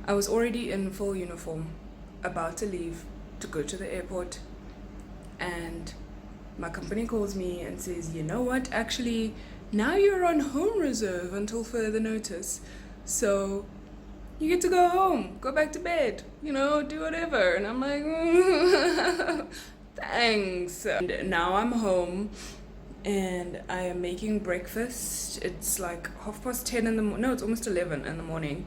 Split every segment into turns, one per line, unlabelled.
I was already in full uniform, about to leave to go to the airport, and my company calls me and says, you know what, actually, now you're on home reserve until further notice. So you get to go home, go back to bed, do whatever. And I'm like, thanks. And now I'm home and I am making breakfast. It's like 10:30 in the morning. No, it's almost 11 in the morning.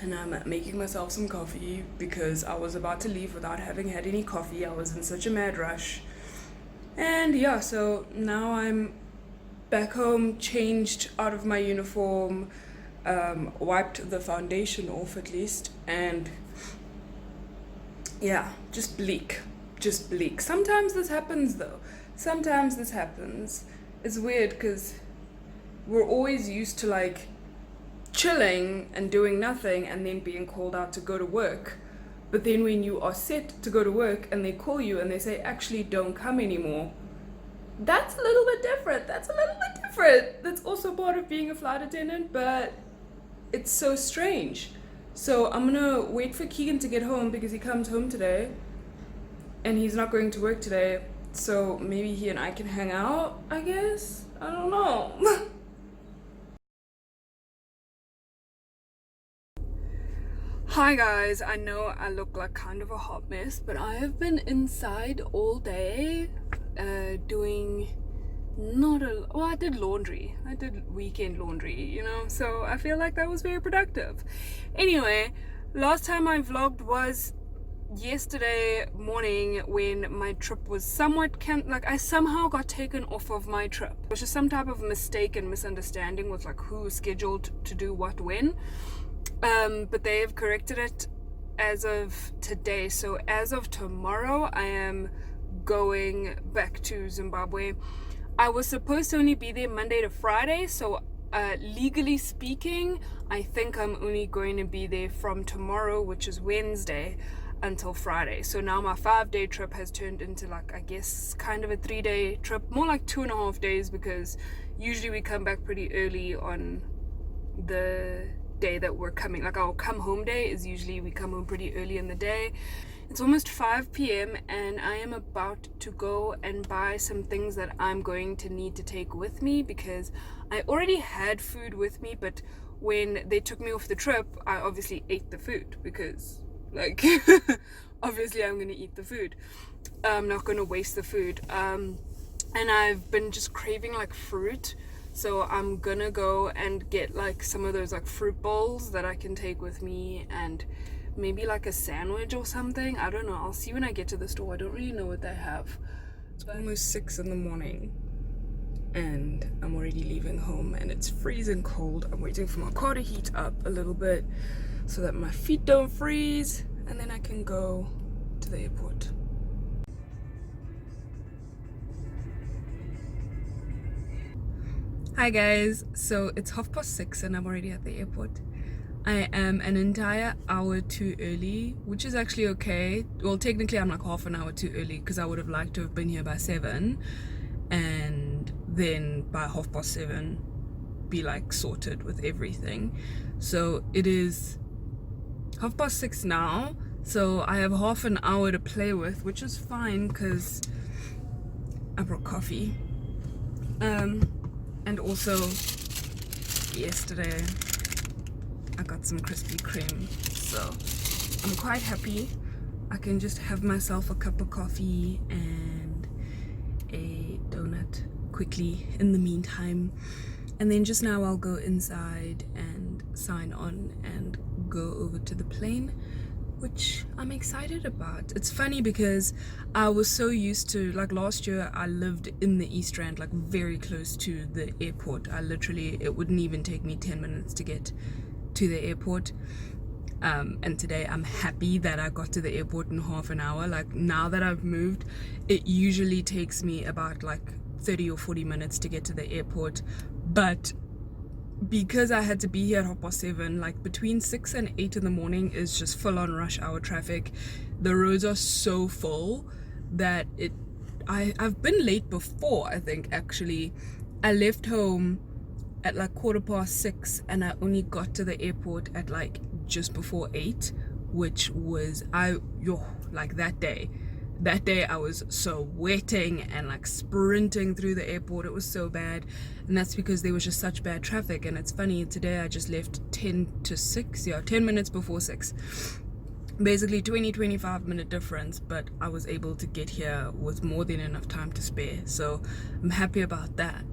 And I'm making myself some coffee because I was about to leave without having had any coffee. I was in such a mad rush. And yeah, so now I'm back home, changed out of my uniform, wiped the foundation off at least, and yeah, just bleak. Sometimes this happens though. It's weird because we're always used to like chilling and doing nothing and then being called out to go to work. But then when you are set to go to work and they call you and they say, actually don't come anymore, that's a little bit different. That's also part of being a flight attendant, but it's so strange. So I'm gonna wait for Keegan to get home because he comes home today and he's not going to work today. So maybe he and I can hang out, I guess. I don't know. Hi guys, I know I look like kind of a hot mess, but I have been inside all day doing I did laundry. I did weekend laundry, so I feel like that was very productive. Anyway, last time I vlogged was yesterday morning when my trip was somewhat I somehow got taken off of my trip. It was just some type of mistake and misunderstanding with like who was scheduled to do what when. But they have corrected it as of today. So as of tomorrow, I am going back to Zimbabwe. I was supposed to only be there Monday to Friday. So legally speaking, I think I'm only going to be there from tomorrow, which is Wednesday, until Friday. So now my 5-day trip has turned into I guess kind of a 3-day trip, more like 2.5 days, because usually we come back pretty early on the day that we're coming. Our come home day is usually we come home pretty early in the day. It's almost 5 p.m. and I am about to go and buy some things that I'm going to need to take with me, because I already had food with me, but when they took me off the trip, I obviously ate the food because obviously I'm gonna eat the food. I'm not gonna waste the food. And I've been just craving fruit. So I'm gonna go and get some of those fruit bowls that I can take with me, and maybe a sandwich or something. I don't know. I'll see when I get to the store. I don't really know what they have. It's almost 6 in the morning and I'm already leaving home and it's freezing cold. I'm waiting for my car to heat up a little bit so that my feet don't freeze, and then I can go to the airport. Hi guys, so it's 6:30 and I'm already at the airport. I am an entire hour too early, which is actually okay. Well, technically I'm half an hour too early because I would have liked to have been here by 7 and then by 7:30 be sorted with everything. So it is 6:30 now, so I have half an hour to play with, which is fine because I brought coffee. And also, yesterday, I got some Krispy Kreme, so I'm quite happy. I can just have myself a cup of coffee and a donut quickly in the meantime. And then just now I'll go inside and sign on and go over to the plane, which I'm excited about. It's funny because I was so used to, last year I lived in the East Rand, very close to the airport. It wouldn't even take me 10 minutes to get to the airport. And today I'm happy that I got to the airport in half an hour. Now that I've moved, it usually takes me about 30 or 40 minutes to get to the airport. But because I had to be here at 7:30, between 6 and 8 in the morning is just full on rush hour traffic. The roads are so full that I've been late before. I think actually I left home at 6:15 and I only got to the airport at just before 8, which was like that day. That day I was sweating and like sprinting through the airport. It was so bad, and that's because there was just such bad traffic. And it's funny, today I just left 10 to 6, 10 minutes before 6. Basically 25 minute difference, but I was able to get here with more than enough time to spare, so I'm happy about that.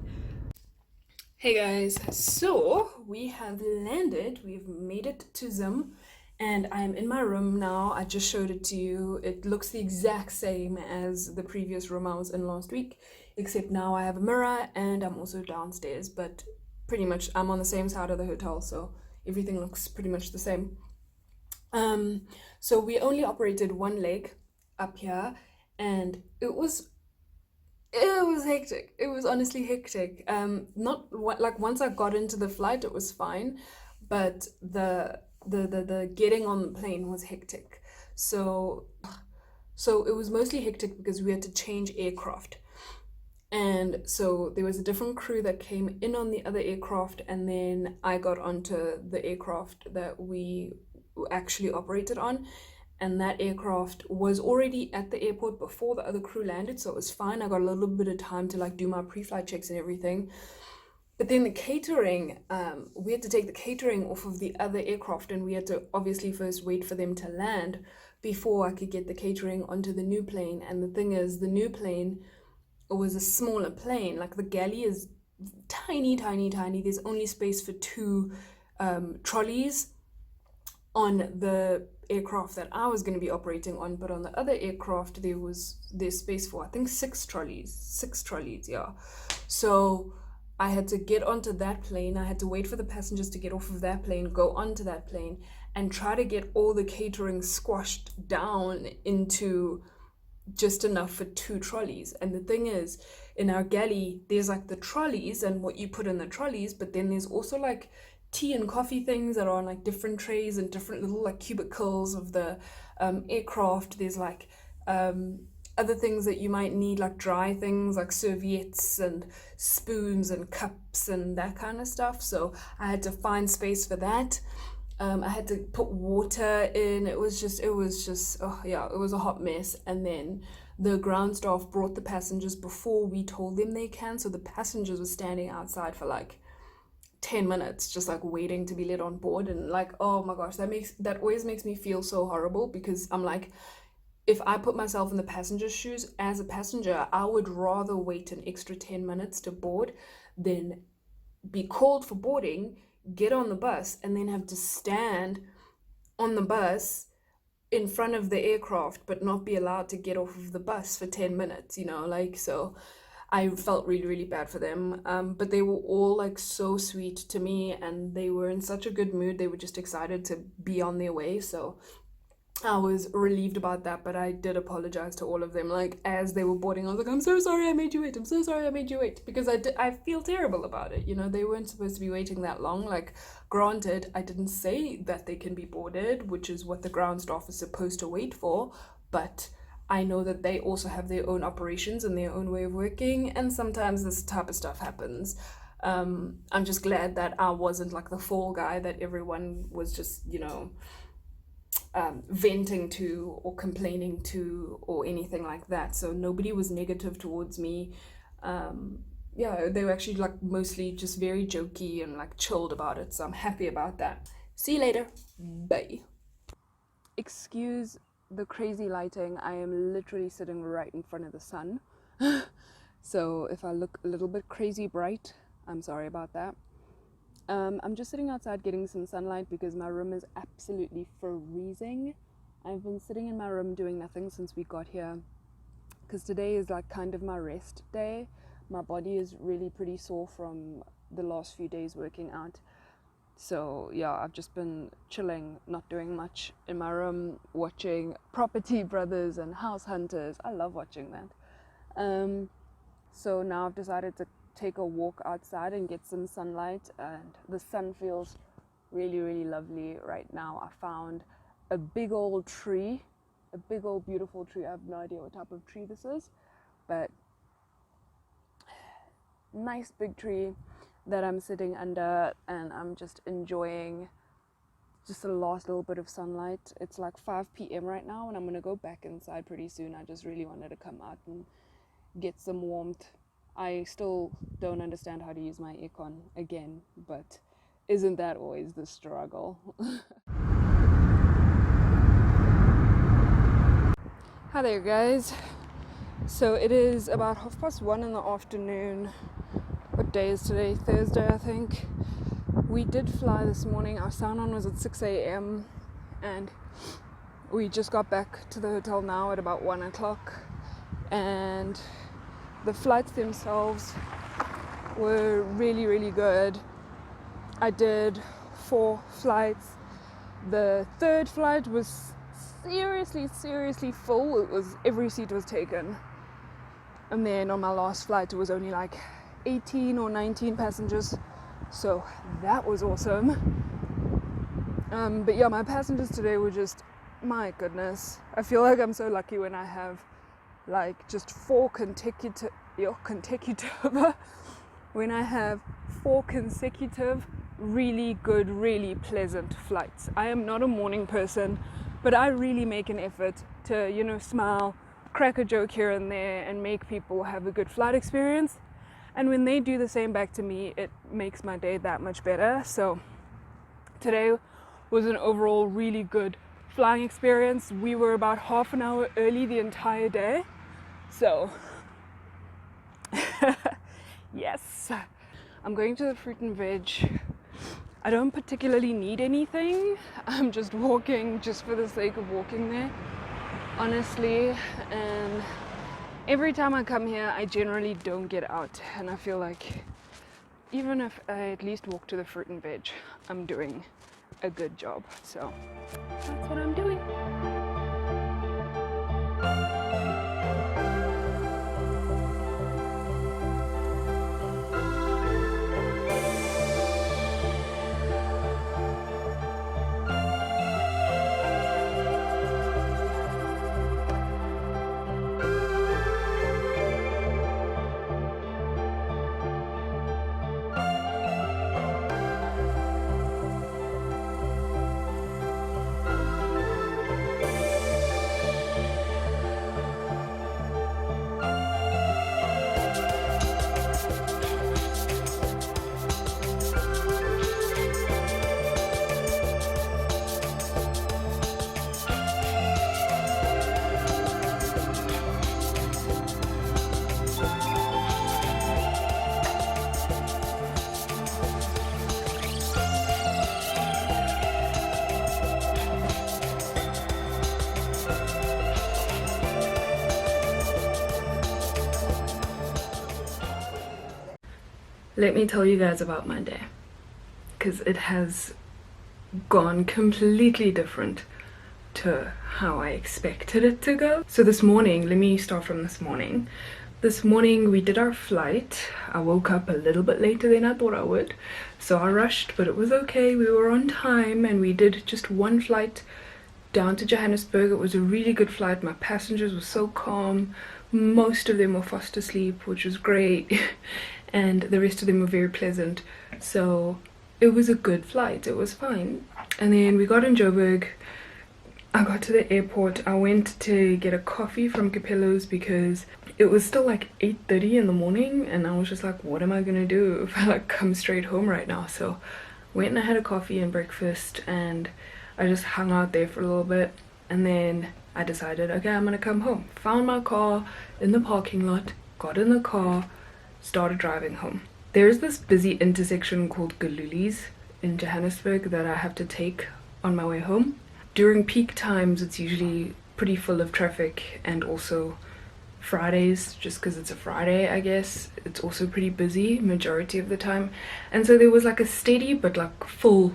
Hey guys, so we have landed, we've made it to Zim, and I'm in my room now. I just showed it to you. It looks the exact same as the previous room I was in last week, except now I have a mirror and I'm also downstairs, but pretty much I'm on the same side of the hotel, so everything looks pretty much the same. So we only operated one leg up here, and it was hectic. It was honestly hectic. Not like once I got into the flight, it was fine, but the getting on the plane was hectic. So it was mostly hectic because we had to change aircraft. And so there was a different crew that came in on the other aircraft, and then I got onto the aircraft that we actually operated on. And that aircraft was already at the airport before the other crew landed, so it was fine. I got a little bit of time to like do my pre-flight checks and everything. But then the catering, we had to take the catering off of the other aircraft, and we had to obviously first wait for them to land before I could get the catering onto the new plane. And the thing is, the new plane was a smaller plane. Like the galley is tiny, tiny, tiny. There's only space for 2 trolleys on the aircraft that I was going to be operating on, but on the other aircraft there's space for I think 6 trolleys, yeah. So I had to get onto that plane. I had to wait for the passengers to get off of that plane, go onto that plane, and try to get all the catering squashed down into just enough for 2 trolleys. And the thing is, in our galley there's like the trolleys and what you put in the trolleys, but then there's also like tea and coffee things that are on like different trays and different little like cubicles of the aircraft. There's like other things that you might need, like dry things like serviettes and spoons and cups and that kind of stuff. So I had to find space for that. I had to put water in. It was just oh yeah, it was a hot mess. And then the ground staff brought the passengers before we told them they can, so the passengers were standing outside for like 10 minutes just like waiting to be let on board. And like, oh my gosh, that always makes me feel so horrible, because I'm like, if I put myself in the passenger's shoes as a passenger, I would rather wait an extra 10 minutes to board than be called for boarding, get on the bus, and then have to stand on the bus in front of the aircraft but not be allowed to get off of the bus for 10 minutes, like. So I felt really, really bad for them. But they were all like so sweet to me, and they were in such a good mood. They were just excited to be on their way. So I was relieved about that, but I did apologize to all of them. Like as they were boarding, I was like, I'm so sorry I made you wait. I'm so sorry I made you wait, because I feel terrible about it. They weren't supposed to be waiting that long. Like, granted, I didn't say that they can be boarded, which is what the ground staff is supposed to wait for, but I know that they also have their own operations and their own way of working, and sometimes this type of stuff happens. I'm just glad that I wasn't like the fall guy that everyone was just, venting to or complaining to or anything like that. So nobody was negative towards me. They were actually like mostly just very jokey and like chilled about it. So I'm happy about that. See you later. Bye. Excuse the crazy lighting. I am literally sitting right in front of the sun. So if I look a little bit crazy bright, I'm sorry about that. I'm just sitting outside getting some sunlight because my room is absolutely freezing. I've been sitting in my room doing nothing since we got here, because today is like kind of my rest day. My body is really pretty sore from the last few days working out. So yeah, I've just been chilling, not doing much in my room, watching Property Brothers and House Hunters. I love watching that. So now I've decided to take a walk outside and get some sunlight, and the sun feels really, really lovely right now. I found a big old tree, a big old beautiful tree. I have no idea what type of tree this is, but nice big tree that I'm sitting under, and I'm just enjoying just the last little bit of sunlight. It's like 5 p.m. right now, and I'm gonna go back inside pretty soon. I just really wanted to come out and get some warmth. I still don't understand how to use my aircon again, but isn't that always the struggle? Hi there, guys. So it is about 1:30 in the afternoon. What day is today? Thursday, I think. We did fly this morning. Our sign-on was at 6 a.m. and we just got back to the hotel now at about 1 o'clock. And the flights themselves were really, really good. I did 4 flights. The third flight was seriously full. It was, every seat was taken. And then on my last flight it was only like 18 or 19 passengers. So that was awesome. But yeah, my passengers today were just, my goodness. I feel like I'm so lucky when I have like just 4 consecutive when I have 4 consecutive really good, really pleasant flights. I am not a morning person, but I really make an effort to, you know, smile, crack a joke here and there, and make people have a good flight experience. And when they do the same back to me, it makes my day that much better. So today was an overall really good flying experience. We were about half an hour early the entire day. So yes, I'm going to the fruit and veg. I don't particularly need anything. I'm just walking just for the sake of walking there, honestly. And every time I come here, I generally don't get out, and I feel like even if I at least walk to the fruit and veg, I'm doing a good job. So that's what I'm doing. Let me tell you guys about my day, because it has gone completely different to how I expected it to go. So this morning, let me start from this morning. This morning we did our flight. I woke up a little bit later than I thought I would, so I rushed, but it was okay. We were on time and we did just 1 flight down to Johannesburg. It was a really good flight. My passengers were so calm. Most of them were fast asleep, which was great. And the rest of them were very pleasant. So it was a good flight. It was fine. And then we got in Joburg. I got to the airport. I went to get a coffee from Capello's because it was still like 8:30 in the morning, and I was just like, what am I gonna do if I like come straight home right now? So went and I had a coffee and breakfast, and I just hung out there for a little bit, and then I decided, okay, I'm gonna come home. Found my car in the parking lot, got in the car, started driving home. There's this busy intersection called Galuli's in Johannesburg that I have to take on my way home. During peak times it's usually pretty full of traffic, and also Fridays, just because it's a Friday, I guess, it's also pretty busy majority of the time. And so there was like a steady but like full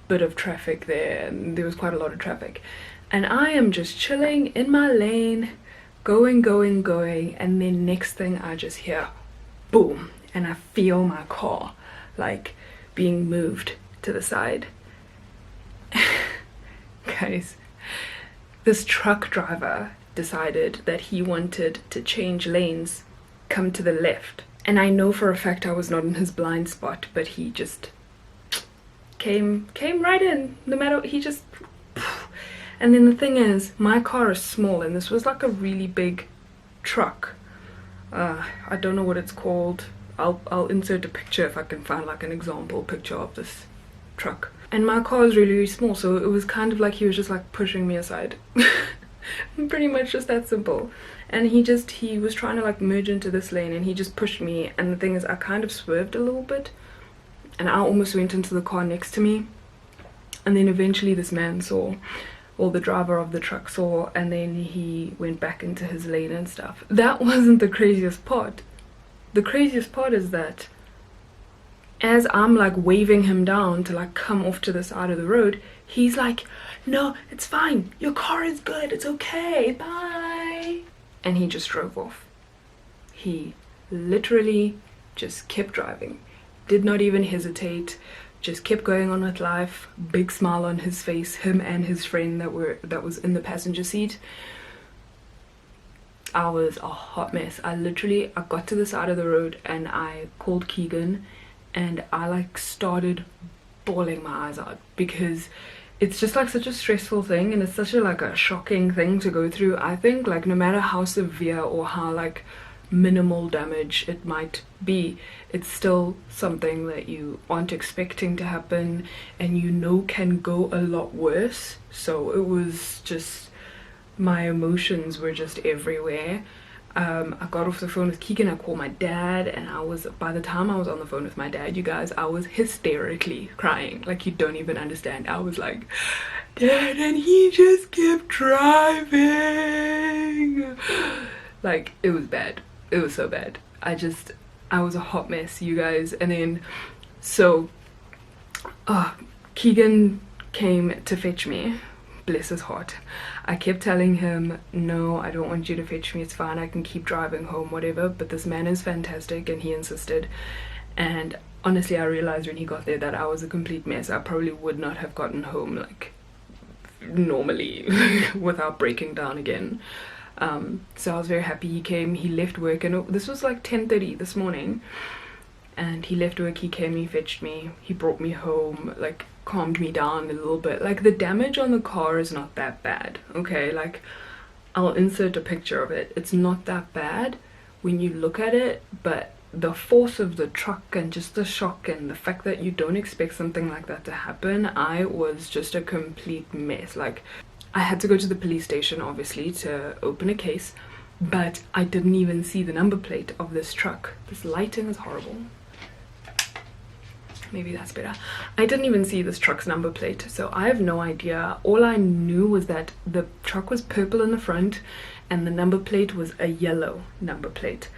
bit of traffic there, and there was quite a lot of traffic. And I am just chilling in my lane, going, and then next thing I just hear boom, and I feel my car like being moved to the side. Guys, this truck driver decided that he wanted to change lanes, come to the left. And I know for a fact I was not in his blind spot, but he just came right in, no matter, he just, and then the thing is, my car is small, and this was like a really big truck. I don't know what it's called. I'll insert a picture if I can find like an example picture of this truck. And my car is really, really small, so it was kind of like he was just like pushing me aside. Pretty much just that simple. And he was trying to like merge into this lane, and he just pushed me, and the thing is, I kind of swerved a little bit, and I almost went into the car next to me. And then eventually this man saw, or the driver of the truck saw, and then he went back into his lane and stuff. That wasn't the craziest part. The craziest part is that as I'm like waving him down to like come off to the side of the road, he's like, no, it's fine, your car is good, it's okay, bye. And he just drove off. He literally just kept driving, did not even hesitate, just kept going on with life. Big smile on his face, him and his friend that was in the passenger seat. I was a hot mess. I got to the side of the road and I called Keegan, and I like started bawling my eyes out, because it's just like such a stressful thing, and it's such a like a shocking thing to go through. I think like no matter how severe or how like minimal damage it might be, it's still something that you aren't expecting to happen, and you know can go a lot worse. So it was just, my emotions were just everywhere. I got off the phone with Keegan, I called my dad, and by the time I was on the phone with my dad, you guys, I was hysterically crying, like you don't even understand. I was like, Dad, and he just kept driving. Like, it was bad. It was so bad. I was a hot mess, you guys. And then so Keegan came to fetch me, bless his heart. I kept telling him, no, I don't want you to fetch me, it's fine, I can keep driving home, whatever. But this man is fantastic, and he insisted. And honestly, I realized when he got there that I was a complete mess. I probably would not have gotten home like normally without breaking down again. So I was very happy he came. He left work, and this was like 10:30 this morning, and he left work, he came, he fetched me, he brought me home, like calmed me down a little bit. Like, the damage on the car is not that bad, okay? Like, I'll insert a picture of it. It's not that bad when you look at it, but the force of the truck and just the shock and the fact that you don't expect something like that to happen, I was just a complete mess. Like, I had to go to the police station obviously to open a case, but I didn't even see the number plate of this truck. This lighting is horrible. Maybe that's better. I didn't even see this truck's number plate, so I have no idea. All I knew was that the truck was purple in the front and the number plate was a yellow number plate.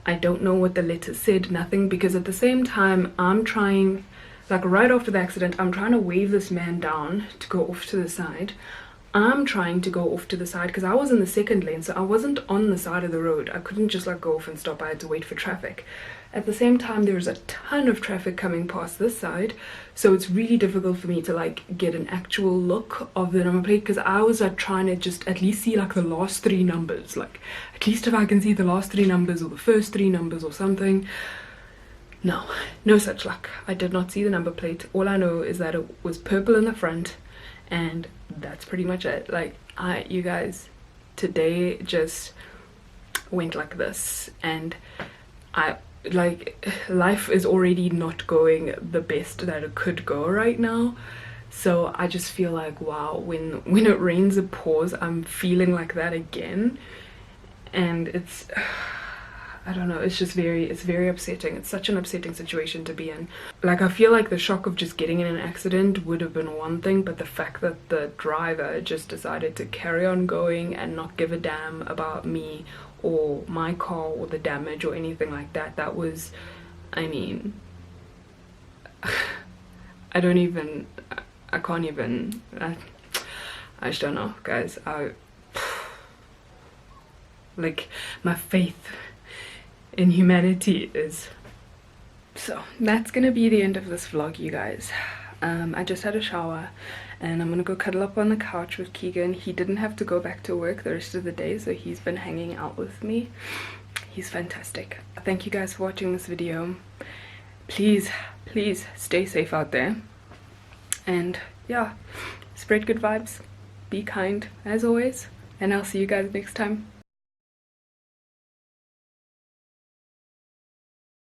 I don't know what the letters said, nothing, because at the same time I'm trying, like right after the accident, I'm trying to wave this man down to go off to the side. I'm trying to go off to the side because I was in the second lane, so I wasn't on the side of the road. I couldn't just like go off and stop. I had to wait for traffic. At the same time, there's a ton of traffic coming past this side, so it's really difficult for me to like get an actual look of the number plate, because I was like trying to just at least see like the last three numbers, like at least if I can see the last three numbers or the first three numbers or something. No such luck. I did not see the number plate. All I know is that it was purple in the front, and that's pretty much it. Like, you guys, today just went like this, and like, life is already not going the best that it could go right now. So I just feel like, wow, when it rains it pours. I'm feeling like that again, and it's I don't know, it's very upsetting. It's such an upsetting situation to be in. Like, I feel like the shock of just getting in an accident would have been one thing, but the fact that the driver just decided to carry on going and not give a damn about me or my car or the damage or anything like that, that was, I mean, I can't even, I just don't know, guys. Like, my faith in humanity is... So that's gonna be the end of this vlog, you guys. I just had a shower and I'm gonna go cuddle up on the couch with Keegan. He didn't have to go back to work the rest of the day, so he's been hanging out with me. He's fantastic. Thank you guys for watching this video. Please stay safe out there. And yeah, spread good vibes, be kind as always, and I'll see you guys next time.